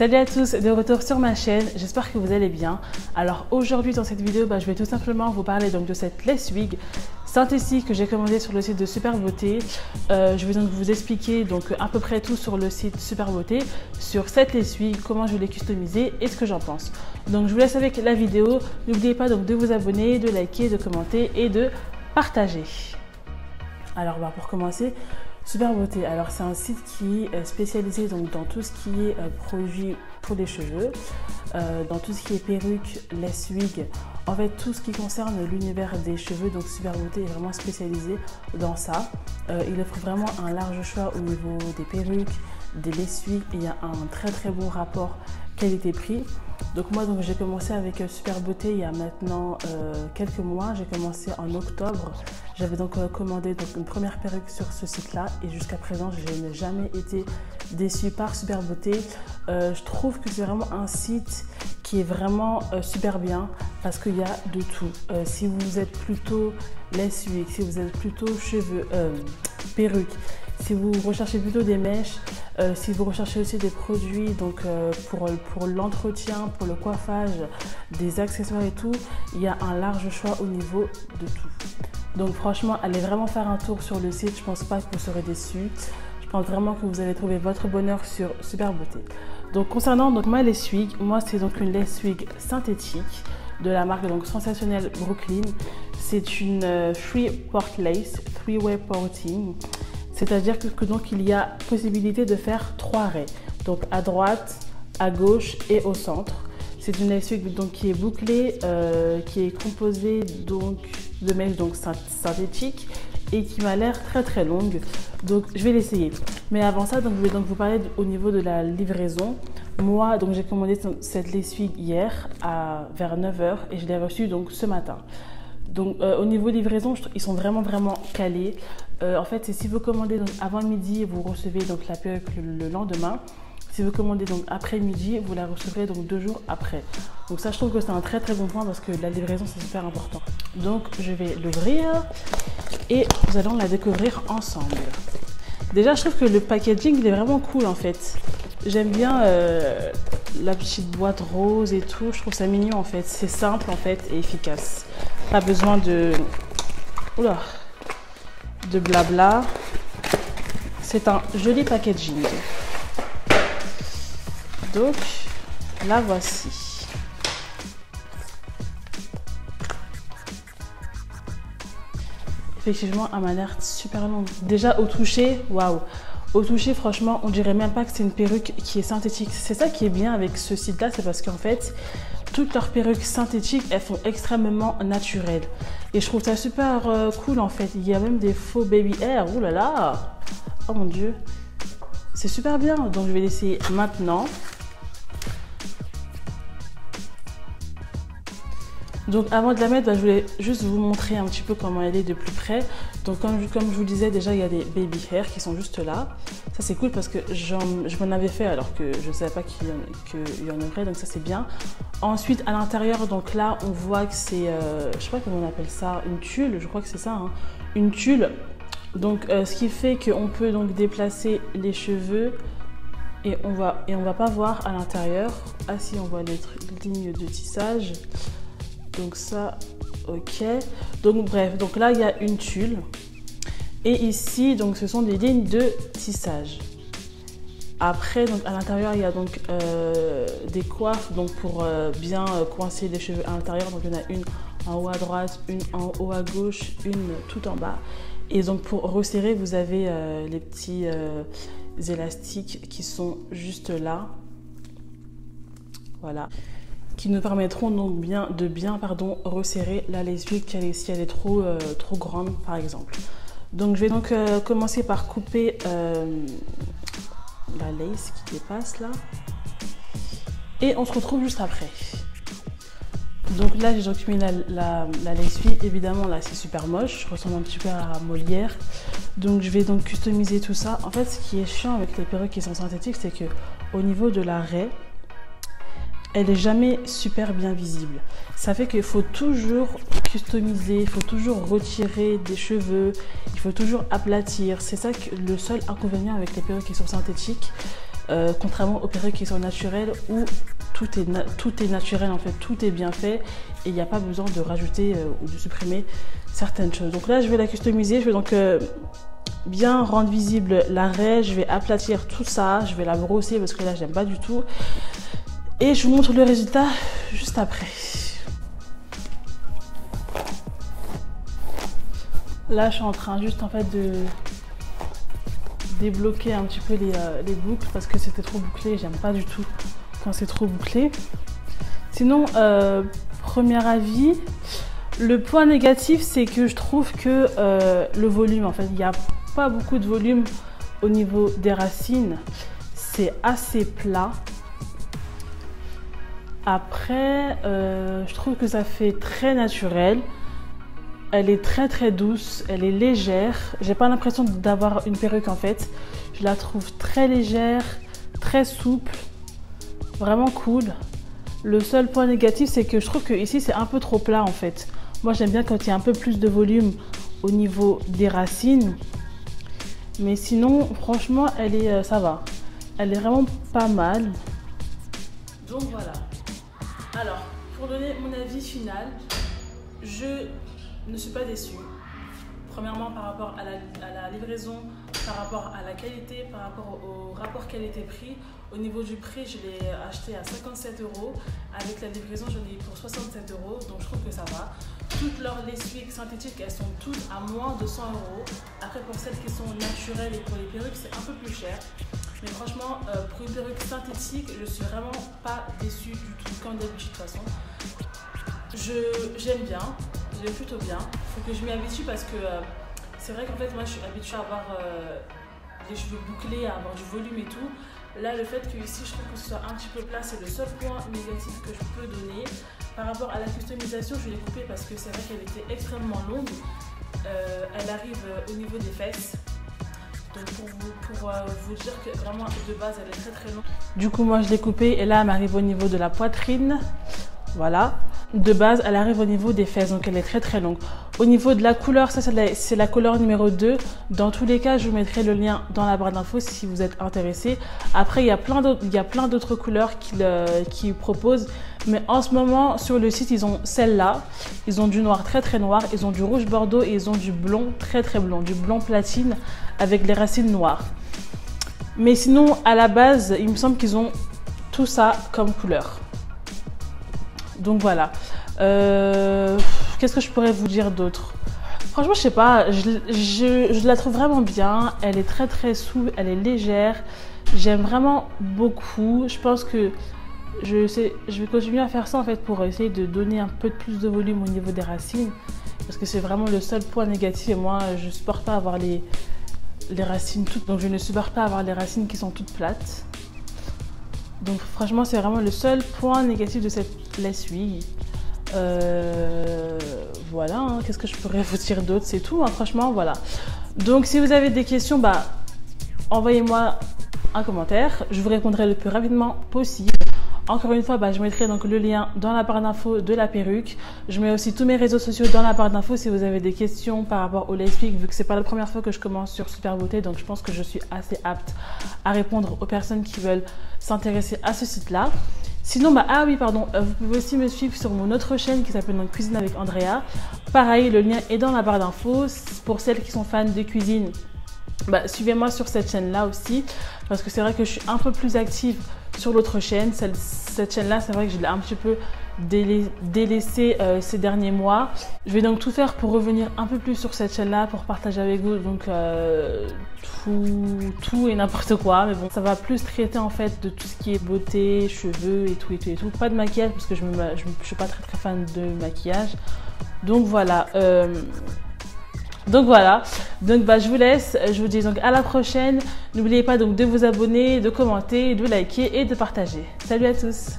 Salut à tous, de retour sur ma chaîne, j'espère que vous allez bien. Alors aujourd'hui dans cette vidéo, je vais tout simplement vous parler donc de cette lace wig synthétique que j'ai commandée sur le site de Super Beauté. Je vais donc vous expliquer donc à peu près tout sur le site Super Beauté, sur cette lace wig, comment je l'ai customisée et ce que j'en pense. Donc je vous laisse avec la vidéo, n'oubliez pas donc de vous abonner, de liker, de commenter et de partager. Alors pour commencer, Super Beauté, alors c'est un site qui est spécialisé donc dans tout ce qui est produits pour les cheveux, dans tout ce qui est perruque, lace wig, en fait tout ce qui concerne l'univers des cheveux. Donc Super Beauté est vraiment spécialisé dans ça. Il offre vraiment un large choix au niveau des perruques, des lace wig, et il y a un très bon rapport qualité-prix. Donc moi j'ai commencé avec Super Beauté il y a maintenant quelques mois. J'ai commencé en octobre. J'avais donc commandé une première perruque sur ce site là et jusqu'à présent je n'ai jamais été déçue par Super Beauté. Je trouve que c'est vraiment un site qui est vraiment super bien parce qu'il y a de tout. Si vous êtes plutôt lace wig, si vous êtes plutôt cheveux, perruque, si vous recherchez plutôt des mèches, si vous recherchez aussi des produits donc, pour l'entretien, pour le coiffage, des accessoires et tout, il y a un large choix au niveau de tout. Donc franchement, allez vraiment faire un tour sur le site, je pense pas que vous serez déçus. Je pense vraiment que vous allez trouver votre bonheur sur Super Beauté. Donc concernant ma lace wig, moi c'est donc une lace wig synthétique de la marque donc Sensationnel Brooklyn. C'est une Three Port Lace, Three-Way Porting. C'est-à-dire que donc il y a possibilité de faire 3 raies, donc à droite, à gauche et au centre. C'est une lace wig donc qui est bouclée, qui est composée donc de mèches donc synthétiques et qui m'a l'air très longue. Donc je vais l'essayer. Mais avant ça, donc je vais donc vous parler au niveau de la livraison. Moi donc j'ai commandé cette lace wig hier vers 9 h et je l'ai reçue donc ce matin. Donc au niveau livraison, ils sont vraiment calés. En fait, c'est si vous commandez donc avant midi, vous recevez donc la perruque le lendemain. Si vous commandez donc après midi, vous la recevrez donc 2 jours après. Donc ça, je trouve que c'est un très bon point parce que la livraison, c'est super important. Donc je vais l'ouvrir et nous allons la découvrir ensemble. Déjà, je trouve que le packaging, il est vraiment cool en fait. J'aime bien la petite boîte rose et tout. Je trouve ça mignon en fait. C'est simple en fait et efficace. Pas besoin de blabla. C'est un joli packaging. Donc, la voici. Effectivement, elle m'a l'air super longue. Déjà au toucher, waouh! Au toucher, franchement, on dirait même pas que c'est une perruque qui est synthétique. C'est ça qui est bien avec ce site-là, c'est parce qu'en fait, toutes leurs perruques synthétiques, elles font extrêmement naturelles. Et je trouve ça super cool en fait. Il y a même des faux baby hair. Ouh là là! Oh mon dieu! C'est super bien. Donc je vais l'essayer maintenant. Donc avant de la mettre, je voulais juste vous montrer un petit peu comment elle est de plus près. Donc comme je vous disais, déjà il y a des baby hair qui sont juste là. Ça c'est cool parce que je m'en avais fait alors que je ne savais pas qu'il y en aurait, donc ça c'est bien. Ensuite à l'intérieur, donc là on voit que c'est, je sais pas comment on appelle ça, une tulle, je crois que c'est ça, hein, une tulle. Donc ce qui fait qu'on peut donc déplacer les cheveux et on va pas voir à l'intérieur. Ah si, on voit les lignes de tissage. Donc ça, ok. Donc bref, donc là il y a une tulle. Et ici, donc ce sont des lignes de tissage. Après, donc à l'intérieur, il y a donc des coiffes donc pour bien coincer les cheveux à l'intérieur. Donc il y en a une en haut à droite, une en haut à gauche, une tout en bas. Et donc pour resserrer, vous avez les petits élastiques qui sont juste là. Voilà. Qui nous permettront donc de bien resserrer la lace wig si elle est trop grande par exemple. Donc je vais donc commencer par couper la lace qui dépasse là et on se retrouve juste après. Donc là j'ai donc mis la lace wig, évidemment là c'est super moche, je ressemble un petit peu à Molière. Donc je vais donc customiser tout ça. En fait ce qui est chiant avec les perruques qui sont synthétiques, c'est que au niveau de la raie, elle n'est jamais super bien visible. Ça fait qu'il faut toujours customiser, il faut toujours retirer des cheveux, il faut toujours aplatir. C'est ça le seul inconvénient avec les perruques qui sont synthétiques. contrairement aux perruques qui sont naturelles où tout est naturel en fait, tout est bien fait et il n'y a pas besoin de rajouter ou de supprimer certaines choses. Donc là je vais la customiser, je vais donc bien rendre visible l'arrêt, je vais aplatir tout ça, je vais la brosser parce que là j'aime pas du tout et je vous montre le résultat juste après. Là je suis en train juste en fait de débloquer un petit peu les boucles parce que c'était trop bouclé, j'aime pas du tout quand c'est trop bouclé. Sinon, premier avis, le point négatif c'est que je trouve que le volume, en fait, il n'y a pas beaucoup de volume au niveau des racines, c'est assez plat. Après, je trouve que ça fait très naturel. Elle est très douce, elle est légère. J'ai pas l'impression d'avoir une perruque en fait. Je la trouve très légère, très souple, vraiment cool. Le seul point négatif, c'est que je trouve que ici c'est un peu trop plat en fait. Moi j'aime bien quand il y a un peu plus de volume au niveau des racines. Mais sinon, franchement, elle est, ça va. Elle est vraiment pas mal. Donc voilà. Alors, pour donner mon avis final, je ne suis pas déçue. Premièrement par rapport à la livraison, par rapport à la qualité, par rapport au rapport qualité-prix. Au niveau du prix, je l'ai acheté à 57 €. Avec la livraison, je l'ai eu pour 67 €. Donc je trouve que ça va. Toutes leurs lessives synthétiques, elles sont toutes à moins de 100 €. Après, pour celles qui sont naturelles et pour les perruques, c'est un peu plus cher. Mais franchement, pour une perruque synthétique, je suis vraiment pas déçue du tout, comme d'habitude de toute façon. J'aime bien, j'aime plutôt bien. Il faut que je m'y habitue parce que c'est vrai qu'en fait, moi je suis habituée à avoir les cheveux bouclés, à avoir du volume et tout. Là, le fait que ici je trouve que ce soit un petit peu plat, c'est le seul point négatif que je peux donner. Par rapport à la customisation, je l'ai coupée parce que c'est vrai qu'elle était extrêmement longue. Elle arrive au niveau des fesses. Donc pour vous dire que vraiment de base elle est très longue. Du coup moi je l'ai coupée et là elle m'arrive au niveau de la poitrine. Voilà. De base elle arrive au niveau des fesses, donc elle est très longue. Au niveau de la couleur, ça c'est la couleur numéro 2. Dans tous les cas je vous mettrai le lien dans la barre d'infos si vous êtes intéressé. Après il y a plein d'autres couleurs qu'ils proposent. Mais en ce moment sur le site ils ont celle-là. Ils ont du noir très noir, ils ont du rouge bordeaux et ils ont du blond très blond, du blond platine avec les racines noires. Mais sinon à la base il me semble qu'ils ont tout ça comme couleur. Donc voilà. Qu'est-ce que je pourrais vous dire d'autre? Franchement, je sais pas. Je la trouve vraiment bien. Elle est très souple. Elle est légère. J'aime vraiment beaucoup. Je pense que je vais continuer à faire ça en fait pour essayer de donner un peu plus de volume au niveau des racines. Parce que c'est vraiment le seul point négatif. Et moi, je ne supporte pas avoir les racines toutes. Donc je ne supporte pas avoir les racines qui sont toutes plates. Donc franchement c'est vraiment le seul point négatif de cette lessive. Voilà, hein. Qu'est-ce que je pourrais vous dire d'autre? C'est tout, hein, franchement, voilà. Donc si vous avez des questions, envoyez-moi un commentaire. Je vous répondrai le plus rapidement possible. Encore une fois, je mettrai donc le lien dans la barre d'infos de la perruque. Je mets aussi tous mes réseaux sociaux dans la barre d'infos si vous avez des questions par rapport au lessive, vu que c'est pas la première fois que je commence sur Super Beauté, donc je pense que je suis assez apte à répondre aux personnes qui veulent s'intéresser à ce site-là. Sinon, ah oui, pardon, vous pouvez aussi me suivre sur mon autre chaîne qui s'appelle donc Cuisine avec Andrea. Pareil, le lien est dans la barre d'infos. Pour celles qui sont fans de cuisine, suivez-moi sur cette chaîne-là aussi, parce que c'est vrai que je suis un peu plus active sur l'autre chaîne. Cette chaîne-là, c'est vrai que je l'ai un petit peu délaissée ces derniers mois. Je vais donc tout faire pour revenir un peu plus sur cette chaîne-là, pour partager avec vous donc tout et n'importe quoi. Mais bon, ça va plus traiter en fait de tout ce qui est beauté, cheveux et tout. Pas de maquillage parce que je suis pas très fan de maquillage. Donc voilà. Donc je vous laisse, je vous dis donc à la prochaine. N'oubliez pas donc de vous abonner, de commenter, de liker et de partager. Salut à tous!